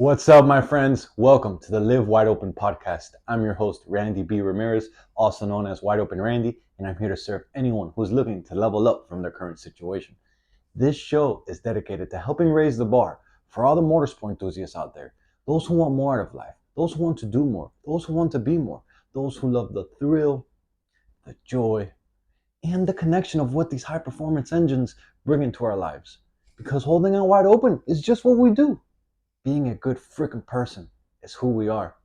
What's up, my friends? Welcome to the Live Wide Open podcast. I'm your host, Randy B. Ramirez, also known as Wide Open Randy, and I'm here to serve anyone who's looking to level up from their current situation. This show is dedicated to helping raise the bar for all the motorsport enthusiasts out there, those who want more out of life, those who want to do more, those who want to be more, those who love the thrill, the joy, and the connection of what these high performance engines bring into our lives. Because holding it wide open is just what we do. Being a good freaking person is who we are,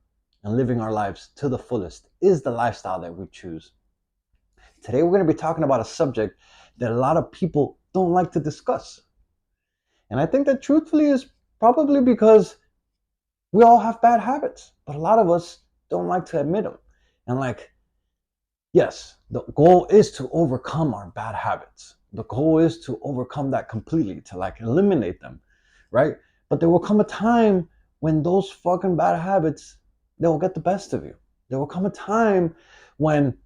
and living our lives to the fullest is the lifestyle that we choose. Today, we're going to be talking about a subject that a lot of people don't like to discuss. And I think that truthfully is probably because we all have bad habits, but a lot of us don't like to admit them. And yes, the goal is to overcome our bad habits. The goal is to overcome that completely, to eliminate them, right? But there will come a time when those fucking bad habits, they will get the best of you. There will come a time when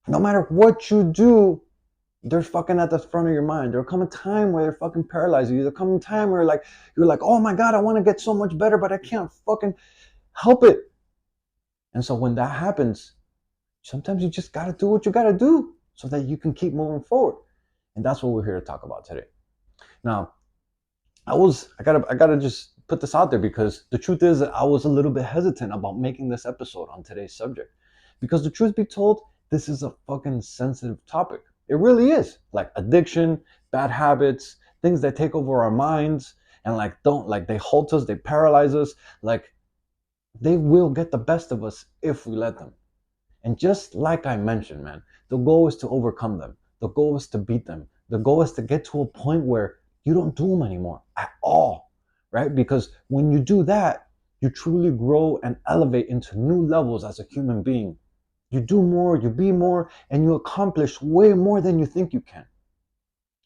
no matter what you do, they're fucking at the front of your mind. There will come a time where they're fucking paralyzing you. There'll come a time where you're like, oh my God, I want to get so much better, but I can't fucking help it. And so when that happens, sometimes you just got to do what you got to do so that you can keep moving forward. And that's what we're here to talk about today. Now, I gotta just put this out there because the truth is that I was a little bit hesitant about making this episode on today's subject. Because the truth be told, this is a fucking sensitive topic. It really is. Like addiction, bad habits, things that take over our minds and they halt us, they paralyze us, they will get the best of us if we let them. And just like I mentioned, man, the goal is to overcome them. The goal is to beat them. The goal is to get to a point where you don't do them anymore at all, right? Because when you do that, you truly grow and elevate into new levels as a human being. You do more, you be more, and you accomplish way more than you think you can.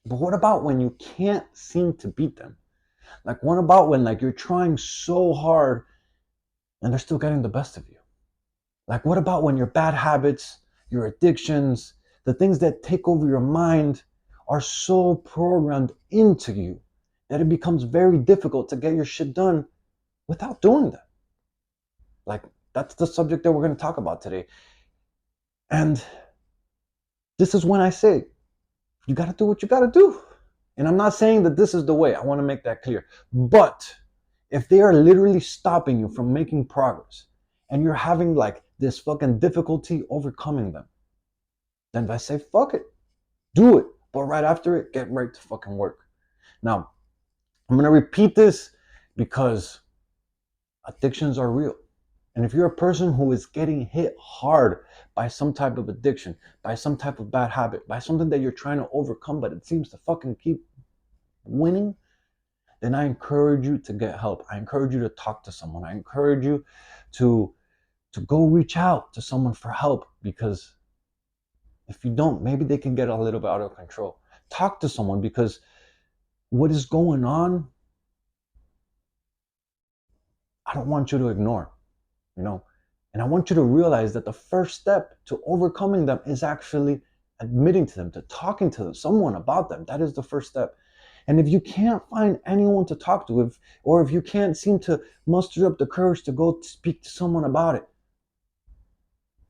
But what about when you can't seem to beat them? What about when you're trying so hard and they're still getting the best of you? What about when your bad habits, your addictions, the things that take over your mind are so programmed into you that it becomes very difficult to get your shit done without doing that? That's the subject that we're going to talk about today. And this is when I say, you got to do what you got to do. And I'm not saying that this is the way. I want to make that clear. But if they are literally stopping you from making progress and you're having this fucking difficulty overcoming them, then I say, fuck it. Do it. But right after it, get right to fucking work. Now, I'm going to repeat this because addictions are real. And if you're a person who is getting hit hard by some type of addiction, by some type of bad habit, by something that you're trying to overcome, but it seems to fucking keep winning, then I encourage you to get help. I encourage you to talk to someone. I encourage you to go reach out to someone for help, because if you don't, maybe they can get a little bit out of control. Talk to someone, because what is going on, I don't want you to ignore, and I want you to realize that the first step to overcoming them is actually admitting to them, to talking to them, someone about them. That is the first step. And if you can't find anyone to talk to, or if you can't seem to muster up the courage to go speak to someone about it,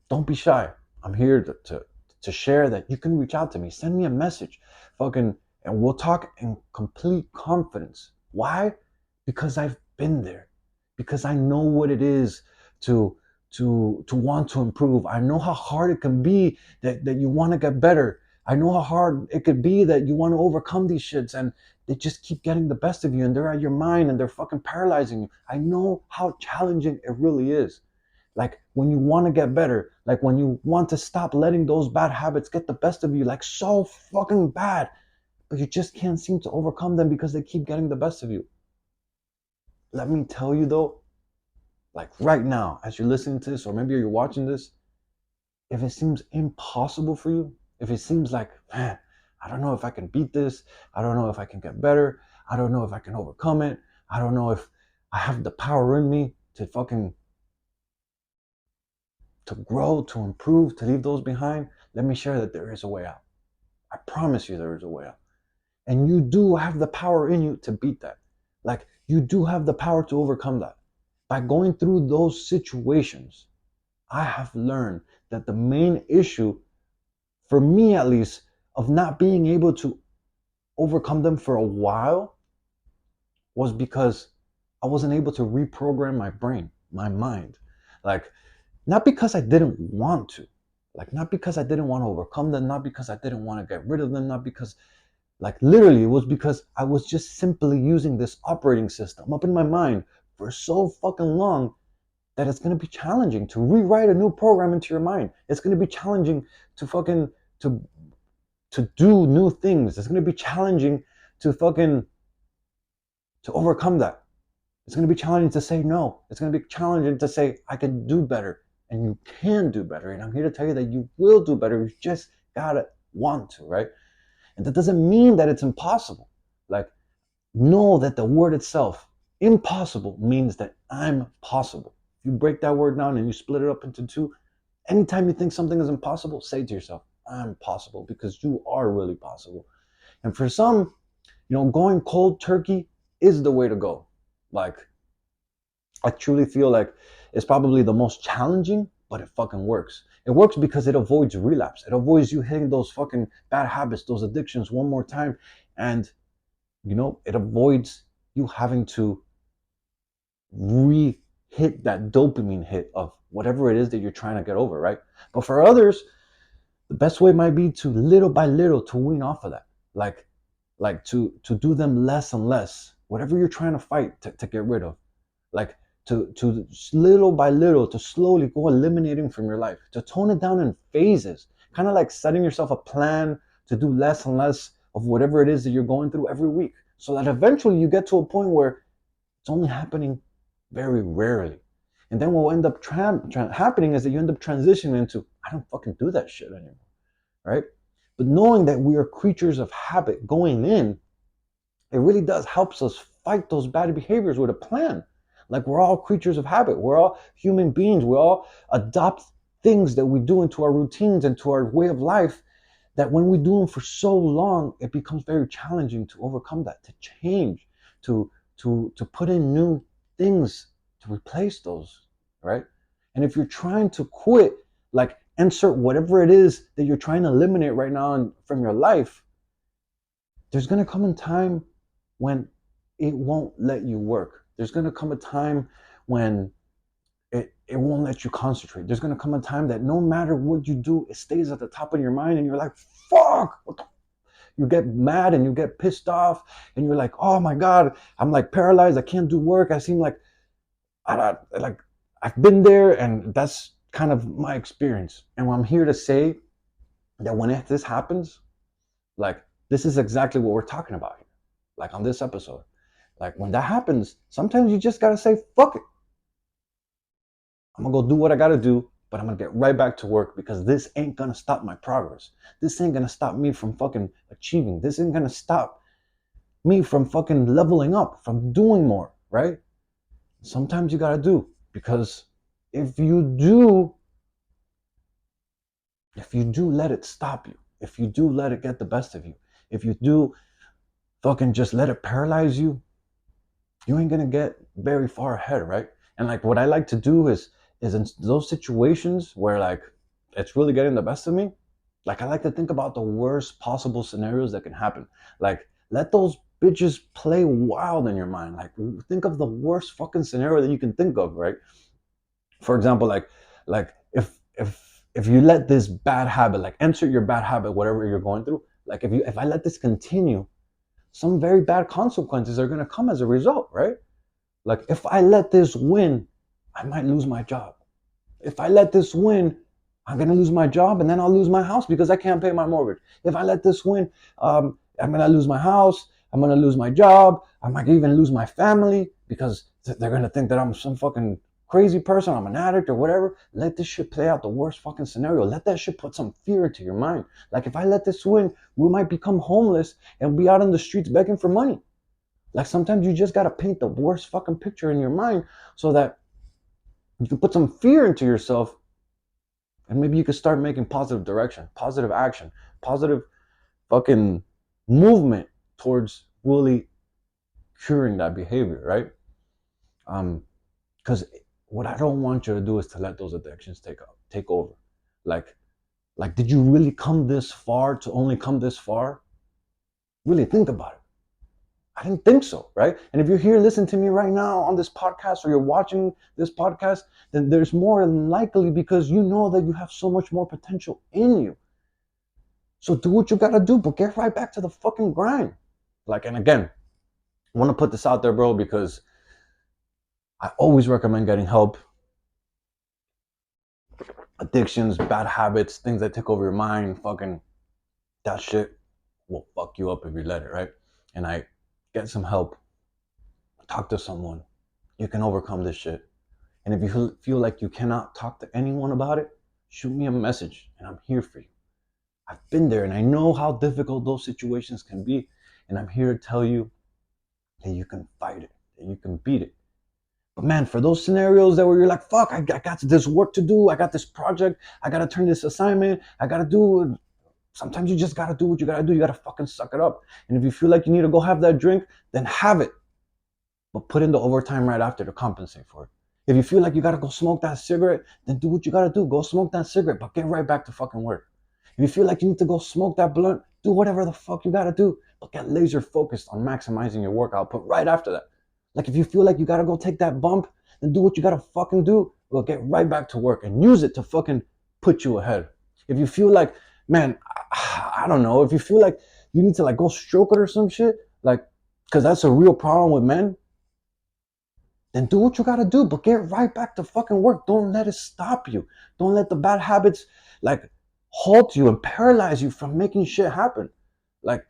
don't be shy. I'm here to share that you can reach out to me. Send me a message, and we'll talk in complete confidence. Why? Because I've been there. Because I know what it is to want to improve. I know how hard it can be that you want to get better. I know how hard it could be that you want to overcome these shits and they just keep getting the best of you and they're at your mind and they're fucking paralyzing you. I know how challenging it really is. When you want to get better, when you want to stop letting those bad habits get the best of you, so fucking bad, but you just can't seem to overcome them because they keep getting the best of you. Let me tell you though, right now, as you're listening to this, or maybe you're watching this, if it seems impossible for you, if it seems man, I don't know if I can beat this, I don't know if I can get better, I don't know if I can overcome it, I don't know if I have the power in me to grow, to improve, to leave those behind, let me share that there is a way out. I promise you there is a way out. And you do have the power in you to beat that. you do have the power to overcome that. By going through those situations, I have learned that the main issue, for me at least, of not being able to overcome them for a while was because I wasn't able to reprogram my brain, my mind. Like, not because I didn't want to, like, not because I didn't want to overcome them, not because I didn't want to get rid of them, not because, like, literally, it was because I was just simply using this operating system up in my mind for so fucking long that it's going to be challenging to rewrite a new program into your mind. It's going to be challenging to fucking to to do new things. It's going to be challenging to fucking to overcome that. It's going to be challenging to say no. It's going to be challenging to say I can do better, and you can do better. And I'm here to tell you that you will do better. You just gotta want to, right? And that doesn't mean that it's impossible. Like, know that the word itself, impossible, means that I'm possible. If you break that word down and you split it up into two, anytime you think something is impossible, say to yourself, I'm possible, because you are really possible. And for some, going cold turkey is the way to go. Like, I truly feel like it's probably the most challenging, but it fucking works. It works because it avoids relapse. It avoids you hitting those fucking bad habits, those addictions one more time. And, it avoids you having to re-hit that dopamine hit of whatever it is that you're trying to get over, right? But for others, the best way might be to little by little to wean off of that. Like to do them less and less. Whatever you're trying to fight to get rid of. Like to little by little, to slowly go eliminating from your life, to tone it down in phases, kind of like setting yourself a plan to do less and less of whatever it is that you're going through every week, so that eventually you get to a point where it's only happening very rarely. And then what will end up happening is that you end up transitioning into, I don't fucking do that shit anymore, right? But knowing that we are creatures of habit going in, it really does helps us fight those bad behaviors with a plan. Like, we're all creatures of habit. We're all human beings. We all adopt things that we do into our routines and to our way of life, that when we do them for so long, it becomes very challenging to overcome that, to change, to put in new things to replace those, right? And if you're trying to quit, like, insert whatever it is that you're trying to eliminate right now from your life, there's going to come a time when it won't let you work. There's going to come a time when it won't let you concentrate. There's going to come a time that no matter what you do, it stays at the top of your mind, and you're like, fuck, you get mad and you get pissed off, and you're like, oh my God, I'm like paralyzed. I can't do work. I seem like, I've been there, and that's kind of my experience. And I'm here to say that when this happens, like, this is exactly what we're talking about here, like on this episode. Like, when that happens, sometimes you just gotta say, fuck it. I'm gonna go do what I gotta do, but I'm gonna get right back to work, because this ain't gonna stop my progress. This ain't gonna stop me from fucking achieving. This ain't gonna stop me from fucking leveling up, from doing more, right? Sometimes you gotta do, because if you do let it stop you, if you do let it get the best of you, if you do fucking just let it paralyze you, you ain't gonna get very far ahead, right? And like, what I like to do is in those situations where, like, it's really getting the best of me, like, I like to think about the worst possible scenarios that can happen. Like, let those bitches play wild in your mind. Like, think of the worst fucking scenario that you can think of, right? For example, like if you let this bad habit, like, enter your bad habit, whatever you're going through, like, if I let this continue, some very bad consequences are going to come as a result, right? Like, if I let this win, I might lose my job. If I let this win, I'm going to lose my job, and then I'll lose my house because I can't pay my mortgage. If I let this win, I'm going to lose my house. I'm going to lose my job. I might even lose my family, because they're going to think that I'm some fucking crazy person. I'm an addict or whatever. Let this shit play out the worst fucking scenario. Let that shit put some fear into your mind. Like, if I let this win, we might become homeless and be out on the streets begging for money. Like, sometimes you just got to paint the worst fucking picture in your mind, so that you can put some fear into yourself, and maybe you can start making positive direction, positive action, positive fucking movement towards really curing that behavior, right? Because what I don't want you to do is to let those addictions take over. Like, did you really come this far to only come this far? Really think about it. I didn't think so, right? And if you're here listening to me right now on this podcast, or you're watching this podcast, then there's more than likely because you know that you have so much more potential in you. So do what you gotta do, but get right back to the fucking grind. And again, I want to put this out there, bro, because I always recommend getting help. Addictions, bad habits, things that take over your mind, fucking that shit will fuck you up if you let it, right? And I get some help. Talk to someone. You can overcome this shit. And if you feel like you cannot talk to anyone about it, shoot me a message and I'm here for you. I've been there and I know how difficult those situations can be. And I'm here to tell you that you can fight it, that you can beat it. But man, for those scenarios that where you're like, fuck, I got this work to do, I got this project, I gotta turn this assignment, I gotta do it. Sometimes you just gotta do what you gotta do. You gotta fucking suck it up. And if you feel like you need to go have that drink, then have it. But put in the overtime right after to compensate for it. If you feel like you gotta go smoke that cigarette, then do what you gotta do. Go smoke that cigarette, but get right back to fucking work. If you feel like you need to go smoke that blunt, do whatever the fuck you gotta do, but get laser focused on maximizing your work output right after that. Like if you feel like you gotta go take that bump, then do what you gotta fucking do. Well, get right back to work and use it to fucking put you ahead. If you feel like, man, I don't know, if you feel like you need to like go stroke it or some shit, like, cause that's a real problem with men, then do what you gotta do, but get right back to fucking work. Don't let it stop you. Don't let the bad habits like halt you and paralyze you from making shit happen. Like,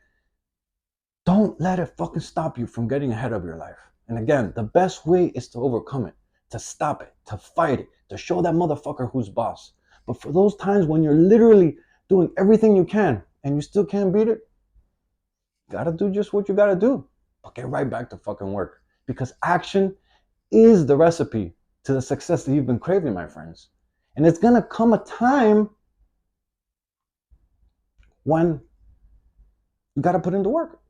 don't let it fucking stop you from getting ahead of your life. And again, the best way is to overcome it, to stop it, to fight it, to show that motherfucker who's boss. But for those times when you're literally doing everything you can and you still can't beat it, you gotta do just what you gotta do. But get right back to fucking work. Because action is the recipe to the success that you've been craving, my friends. And it's gonna come a time when you gotta put into work.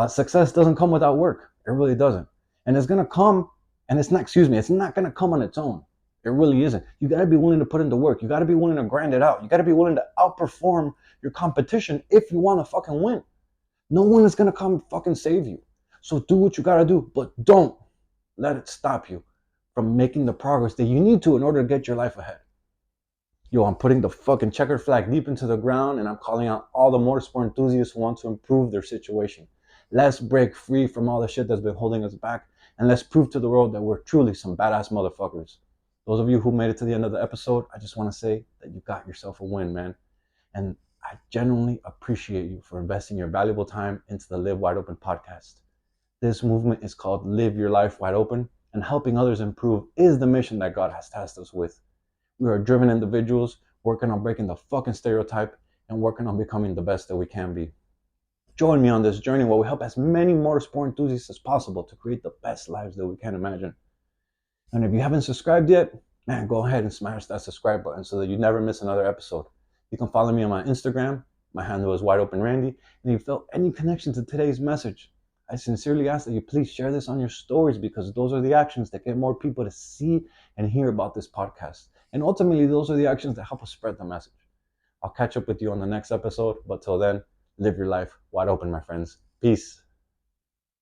Success doesn't come without work. It really doesn't. And it's gonna come, and it's not gonna come on its own. It really isn't. You gotta be willing to put into work. You gotta be willing to grind it out. You gotta be willing to outperform your competition if you wanna fucking win. No one is gonna come fucking save you. So do what you gotta do, but don't let it stop you from making the progress that you need to in order to get your life ahead. Yo, I'm putting the fucking checkered flag deep into the ground and I'm calling out all the motorsport enthusiasts who want to improve their situation. Let's break free from all the shit that's been holding us back and let's prove to the world that we're truly some badass motherfuckers. Those of you who made it to the end of the episode, I just want to say that you got yourself a win, man. And I genuinely appreciate you for investing your valuable time into the Live Wide Open podcast. This movement is called Live Your Life Wide Open, and helping others improve is the mission that God has tasked us with. We are driven individuals working on breaking the fucking stereotype and working on becoming the best that we can be. Join me on this journey where we help as many motorsport enthusiasts as possible to create the best lives that we can imagine. And if you haven't subscribed yet, man, go ahead and smash that subscribe button so that you never miss another episode. You can follow me on my Instagram. My handle is WideOpenRandy. And if you felt any connection to today's message, I sincerely ask that you please share this on your stories because those are the actions that get more people to see and hear about this podcast. And ultimately, those are the actions that help us spread the message. I'll catch up with you on the next episode. But till then, live your life wide open, my friends. Peace.